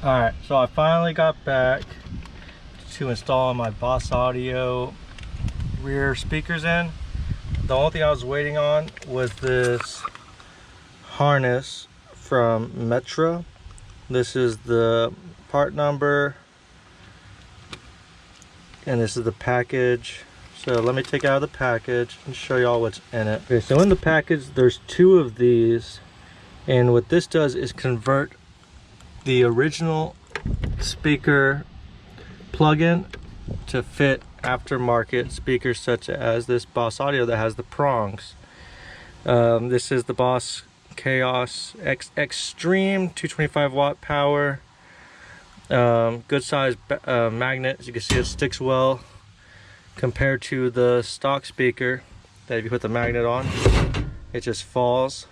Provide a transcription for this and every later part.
Alright, so I finally got back to install my Boss Audio rear speakers in. The only thing I was waiting on was this harness from Metra. This is the part number and this is the package. So let me take out of the package and show y'all what's in it. Okay, so in the package there's 2 of these, and what this does is convert the original speaker plug-in to fit aftermarket speakers such as this Boss Audio that has the prongs. This is the Boss Chaos X Extreme 225 watt power. Good size magnet. As you can see, it sticks well compared to the stock speaker that if you put the magnet on it just falls.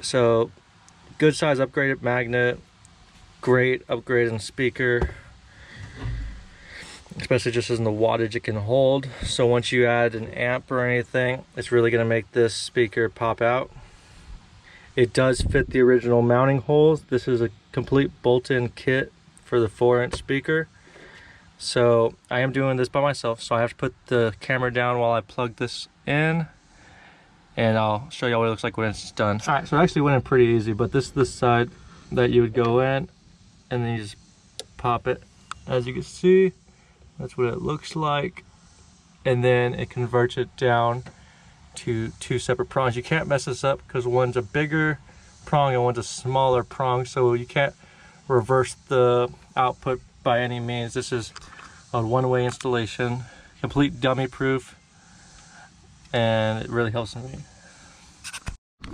So good size upgraded magnet, great upgraded speaker, especially just in the wattage it can hold. So once you add an amp or anything, it's really going to make this speaker pop out. It does fit the original mounting holes. This is a complete bolt-in kit for the 4-inch speaker. So I am doing this by myself, so I have to put the camera down while I plug this in, and I'll show you what it looks like when it's done. All right, so it actually went in pretty easy, but this is the side that you would go in, and then you just pop it. As you can see, that's what it looks like, and then it converts it down to 2 separate prongs. You can't mess this up because one's a bigger prong and one's a smaller prong, so you can't reverse the output by any means. This is a one-way installation, complete dummy proof, and it really helps me.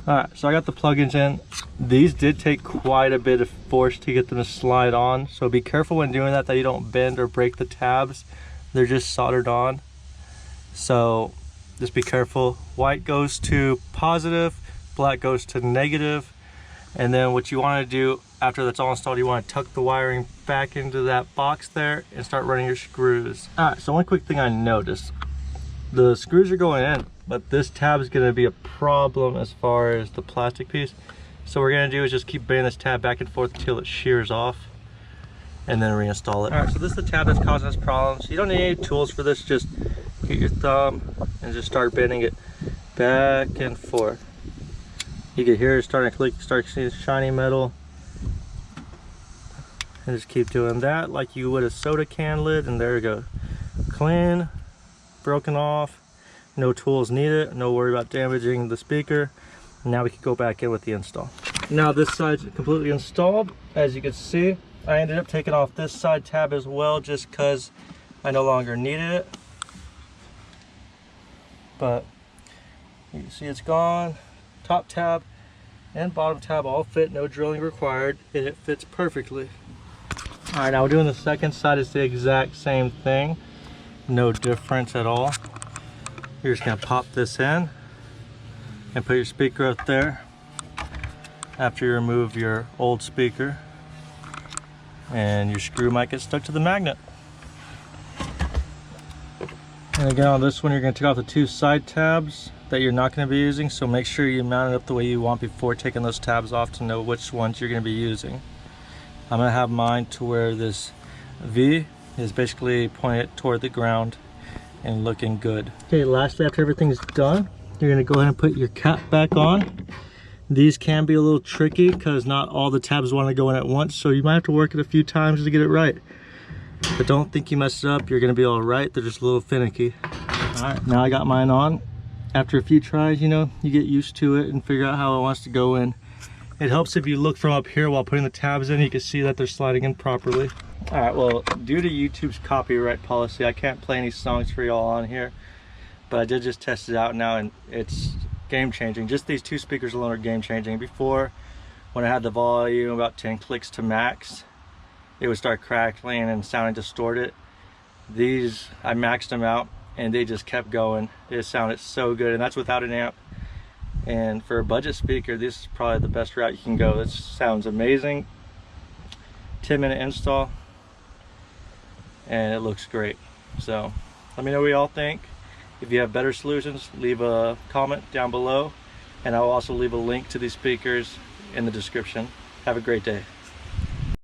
Alright, so I got the plugins in. These did take quite a bit of force to get them to slide on, so be careful when doing that you don't bend or break the tabs. They're just soldered on, so just be careful. White goes to positive, black goes to negative, and then what you want to do after that's all installed, you want to tuck the wiring back into that box there and start running your screws. Alright, so one quick thing I noticed, the screws are going in, but this tab is going to be a problem as far as the plastic piece. So what we're going to do is just keep bending this tab back and forth until it shears off, and then reinstall it. Alright, so this is the tab that's causing us problems. You don't need any tools for this, just get your thumb and just start bending it back and forth. You can hear it starting to click, start seeing shiny metal. And just keep doing that like you would a soda can lid, and there you go. Clean, broken off, no tools needed, no worry about damaging the speaker. Now we can go back in with the install. Now this side's completely installed. As you can see, I ended up taking off this side tab as well just because I no longer needed it. But you can see it's gone. Top tab and bottom tab all fit, no drilling required, and it fits perfectly. Alright, now we're doing the second side. It's the exact same thing, no difference at all. You're just going to pop this in and put your speaker up there after you remove your old speaker, and your screw might get stuck to the magnet. And again, on this one you're going to take off the 2 side tabs that you're not going to be using, so make sure you mount it up the way you want before taking those tabs off to know which ones you're going to be using. I'm going to have mine to where this V is basically pointed toward the ground and looking good. Okay, lastly, after everything's done, you're going to go ahead and put your cap back on. These can be a little tricky because not all the tabs want to go in at once, so you might have to work it a few times to get it right. But don't think you messed it up, you're going to be all right. They're just a little finicky. Alright, now I got mine on. After a few tries, you know, you get used to it and figure out how it wants to go in. It helps if you look from up here while putting the tabs in, you can see that they're sliding in properly. Alright, well, due to YouTube's copyright policy, I can't play any songs for y'all on here, but I did just test it out now, and it's game changing. Just these 2 speakers alone are game changing. Before, when I had the volume about 10 clicks to max, it would start crackling and sounding distorted. These, I maxed them out and they just kept going. It sounded so good, and that's without an amp. And for a budget speaker, this is probably the best route you can go. This sounds amazing. 10-minute install, and it looks great. So let me know what y'all think. If you have better solutions, leave a comment down below, and I'll also leave a link to these speakers in the description. Have a great day.